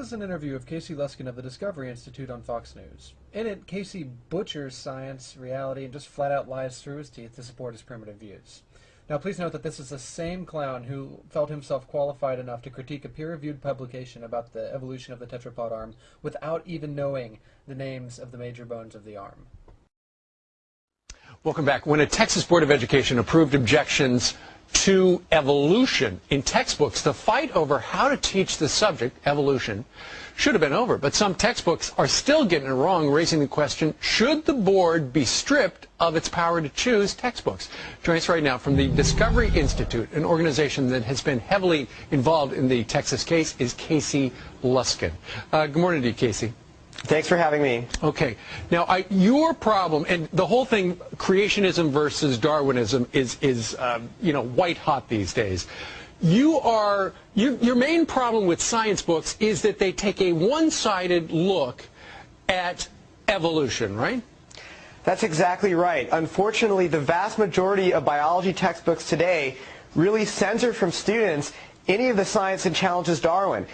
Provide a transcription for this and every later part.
is an interview of Casey Luskin of the Discovery Institute on Fox News. In it, Casey butchers science, reality, and just flat-out lies through his teeth to support his primitive views. Now, please note that this is the same clown who felt himself qualified enough to critique a peer-reviewed publication about the evolution of the tetrapod arm without even knowing the names of the major bones of the arm. Welcome back. When a Texas Board of Education approved objections to evolution in textbooks, the fight over how to teach the subject, evolution, should have been over. But some textbooks are still getting it wrong, raising the question, should the board be stripped of its power to choose textbooks? Joining us right now from the Discovery Institute, an organization that has been heavily involved in the Texas case, is Casey Luskin. Good morning to you, Casey. Thanks for having me. Okay. Now, your problem, and the whole thing, creationism versus Darwinism, is white hot these days. Your main problem with science books is that they take a one-sided look at evolution, right? That's exactly right. Unfortunately, the vast majority of biology textbooks today really censor from students any of the science that challenges Darwin.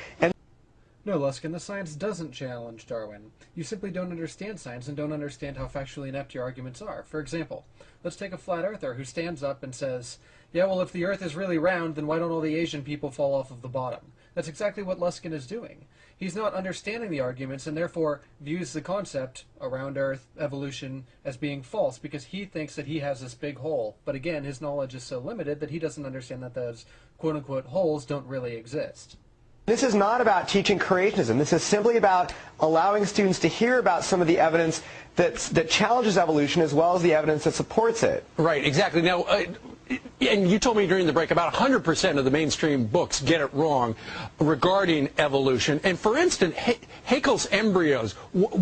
No, Luskin, the science doesn't challenge Darwin. You simply don't understand science and don't understand how factually inept your arguments are. For example, let's take a flat earther who stands up and says, yeah, well, if the earth is really round, then why don't all the Asian people fall off of the bottom? That's exactly what Luskin is doing. He's not understanding the arguments and therefore views the concept around earth, evolution, as being false because he thinks that he has this big hole. But again, his knowledge is so limited that he doesn't understand that those quote-unquote holes don't really exist. This is not about teaching creationism. This is simply about allowing students to hear about some of the evidence that challenges evolution as well as the evidence that supports it. Right, exactly. Now, and you told me during the break about 100% of the mainstream books get it wrong regarding evolution. And for instance, Haeckel's embryos,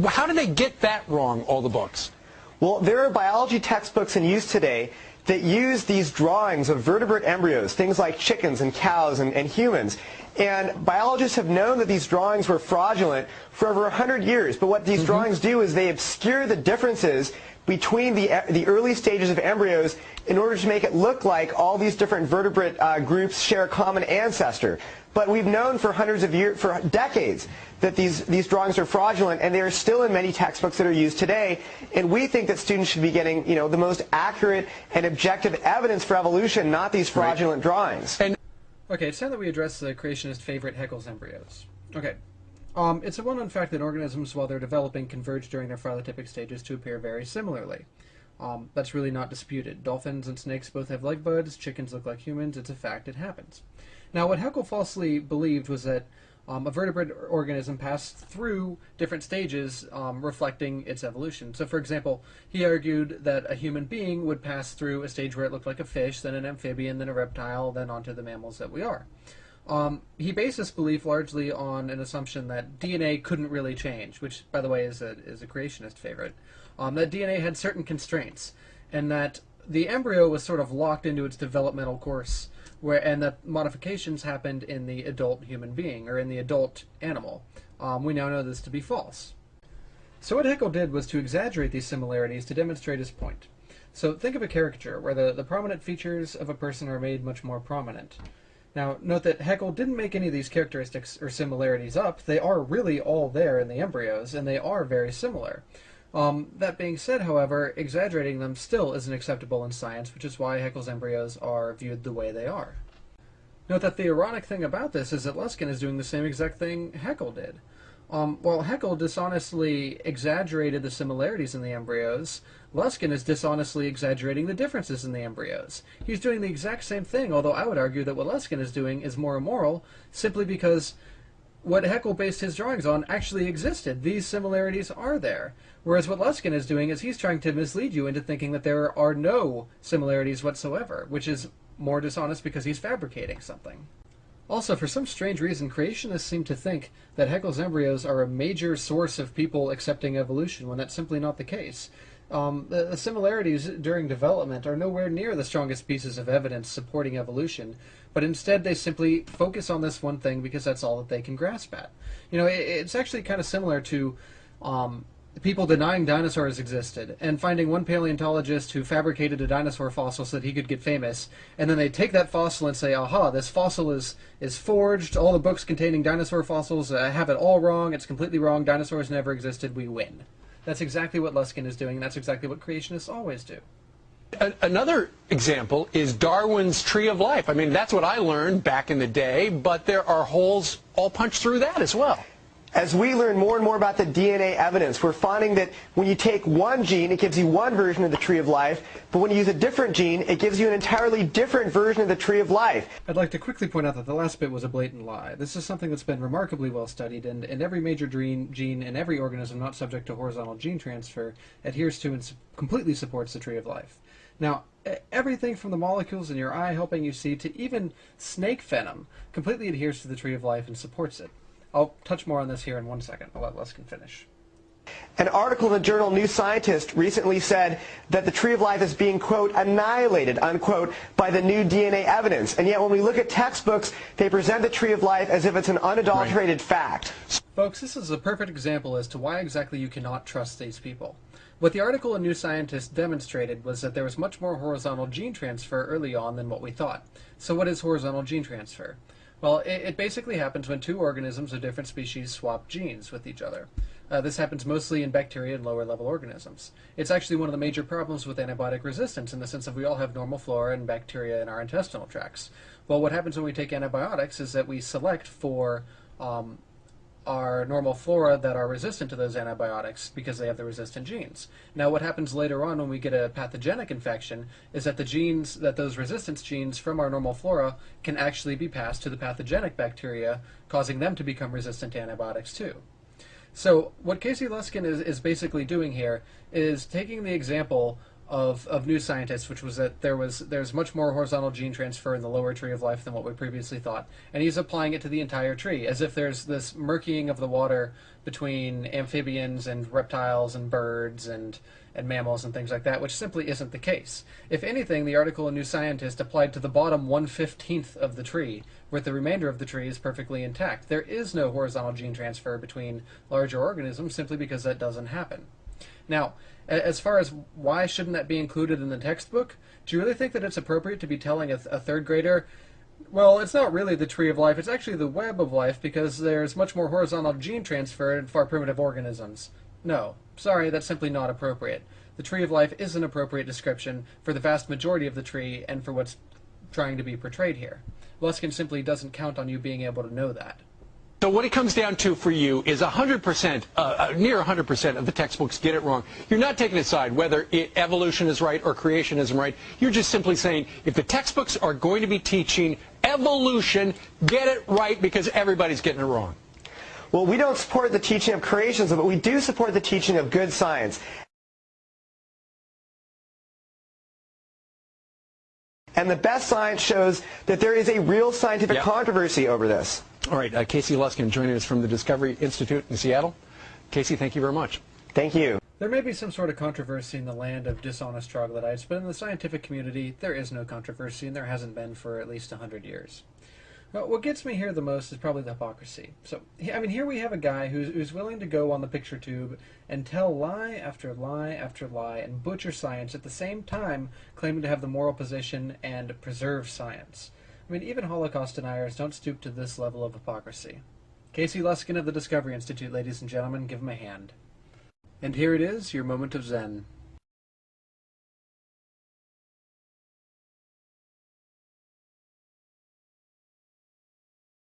how do they get that wrong, all the books? Well, there are biology textbooks in use today that use these drawings of vertebrate embryos, things like chickens and cows and humans. And biologists have known that these drawings were fraudulent for over 100 years. But what these drawings do is they obscure the differences between the early stages of embryos in order to make it look like all these different vertebrate groups share a common ancestor. But we've known for hundreds of years, for decades, that these drawings are fraudulent, and they are still in many textbooks that are used today. And we think that students should be getting, the most accurate and objective evidence for evolution, not these fraudulent drawings. Okay, it's time that we address the creationist favorite, Haeckel's embryos. Okay. It's a well-known fact that organisms, while they're developing, converge during their phylotypic stages to appear very similarly. That's really not disputed. Dolphins and snakes both have leg buds, chickens look like humans, it's a fact, it happens. Now, what Haeckel falsely believed was that a vertebrate organism passed through different stages reflecting its evolution. So, for example, he argued that a human being would pass through a stage where it looked like a fish, then an amphibian, then a reptile, then onto the mammals that we are. He based this belief largely on an assumption that DNA couldn't really change, which, by the way, is a creationist favorite. That DNA had certain constraints, and that the embryo was sort of locked into its developmental course, and that modifications happened in the adult human being, or in the adult animal. We now know this to be false. So what Haeckel did was to exaggerate these similarities to demonstrate his point. So think of a caricature, where the prominent features of a person are made much more prominent. Now, note that Haeckel didn't make any of these characteristics or similarities up. They are really all there in the embryos, and they are very similar. That being said, however, exaggerating them still isn't acceptable in science, which is why Haeckel's embryos are viewed the way they are. Note that the ironic thing about this is that Luskin is doing the same exact thing Haeckel did. While Haeckel dishonestly exaggerated the similarities in the embryos, Luskin is dishonestly exaggerating the differences in the embryos. He's doing the exact same thing, although I would argue that what Luskin is doing is more immoral, simply because what Haeckel based his drawings on actually existed. These similarities are there. Whereas what Luskin is doing is he's trying to mislead you into thinking that there are no similarities whatsoever, which is more dishonest because he's fabricating something. Also, for some strange reason, creationists seem to think that Haeckel's embryos are a major source of people accepting evolution, when that's simply not the case. The similarities during development are nowhere near the strongest pieces of evidence supporting evolution, but instead they simply focus on this one thing because that's all that they can grasp at. It's actually kind of similar to people denying dinosaurs existed and finding one paleontologist who fabricated a dinosaur fossil so that he could get famous, and then they take that fossil and say, aha, this fossil is forged, all the books containing dinosaur fossils have it all wrong, it's completely wrong, dinosaurs never existed, we win. That's exactly what Luskin is doing, and that's exactly what creationists always do. Another example is Darwin's Tree of Life. I mean, that's what I learned back in the day, but there are holes all punched through that as well. As we learn more and more about the DNA evidence, we're finding that when you take one gene, it gives you one version of the Tree of Life, but when you use a different gene, it gives you an entirely different version of the Tree of Life. I'd like to quickly point out that the last bit was a blatant lie. This is something that's been remarkably well studied, and every major gene in every organism not subject to horizontal gene transfer adheres to and completely supports the Tree of Life. Now, everything from the molecules in your eye helping you see to even snake venom completely adheres to the Tree of Life and supports it. I'll touch more on this here in 1 second. I'll let Luskin finish. An article in the journal New Scientist recently said that the Tree of Life is being, quote, annihilated, unquote, by the new DNA evidence. And yet when we look at textbooks, they present the Tree of Life as if it's an unadulterated fact. Folks, this is a perfect example as to why exactly you cannot trust these people. What the article in New Scientist demonstrated was that there was much more horizontal gene transfer early on than what we thought. So what is horizontal gene transfer? Well, it basically happens when two organisms of different species swap genes with each other. This happens mostly in bacteria and lower-level organisms. It's actually one of the major problems with antibiotic resistance in the sense that we all have normal flora and bacteria in our intestinal tracts. Well, what happens when we take antibiotics is that we select for our normal flora that are resistant to those antibiotics because they have the resistant genes. Now what happens later on when we get a pathogenic infection is that those resistance genes from our normal flora can actually be passed to the pathogenic bacteria, causing them to become resistant to antibiotics too. So what Casey Luskin is basically doing here is taking the example of New Scientist, which was that there's much more horizontal gene transfer in the lower Tree of Life than what we previously thought, and he's applying it to the entire tree, as if there's this murkying of the water between amphibians and reptiles and birds and mammals and things like that, which simply isn't the case. If anything, the article in New Scientist applied to the bottom 1/15th of the tree, where the remainder of the tree is perfectly intact. There is no horizontal gene transfer between larger organisms simply because that doesn't happen. Now, as far as why shouldn't that be included in the textbook, do you really think that it's appropriate to be telling a third grader, well, it's not really the Tree of Life, it's actually the web of life because there's much more horizontal gene transfer in far primitive organisms? No. Sorry, that's simply not appropriate. The Tree of Life is an appropriate description for the vast majority of the tree and for what's trying to be portrayed here. Luskin simply doesn't count on you being able to know that. So what it comes down to for you is 100%, near 100% of the textbooks get it wrong. You're not taking a side whether evolution is right or creationism right. You're just simply saying if the textbooks are going to be teaching evolution, get it right because everybody's getting it wrong. Well, we don't support the teaching of creationism, but we do support the teaching of good science. And the best science shows that there is a real scientific controversy over this. All right, Casey Luskin joining us from the Discovery Institute in Seattle. Casey, thank you very much. Thank you. There may be some sort of controversy in the land of dishonest troglodytes, but in the scientific community, there is no controversy, and there hasn't been for at least 100 years. Well, what gets me here the most is probably the hypocrisy. So, I mean, here we have a guy who's willing to go on the picture tube and tell lie after lie after lie and butcher science at the same time claiming to have the moral position and preserve science. I mean, even Holocaust deniers don't stoop to this level of hypocrisy. Casey Luskin of the Discovery Institute, ladies and gentlemen, give him a hand. And here it is, your moment of Zen.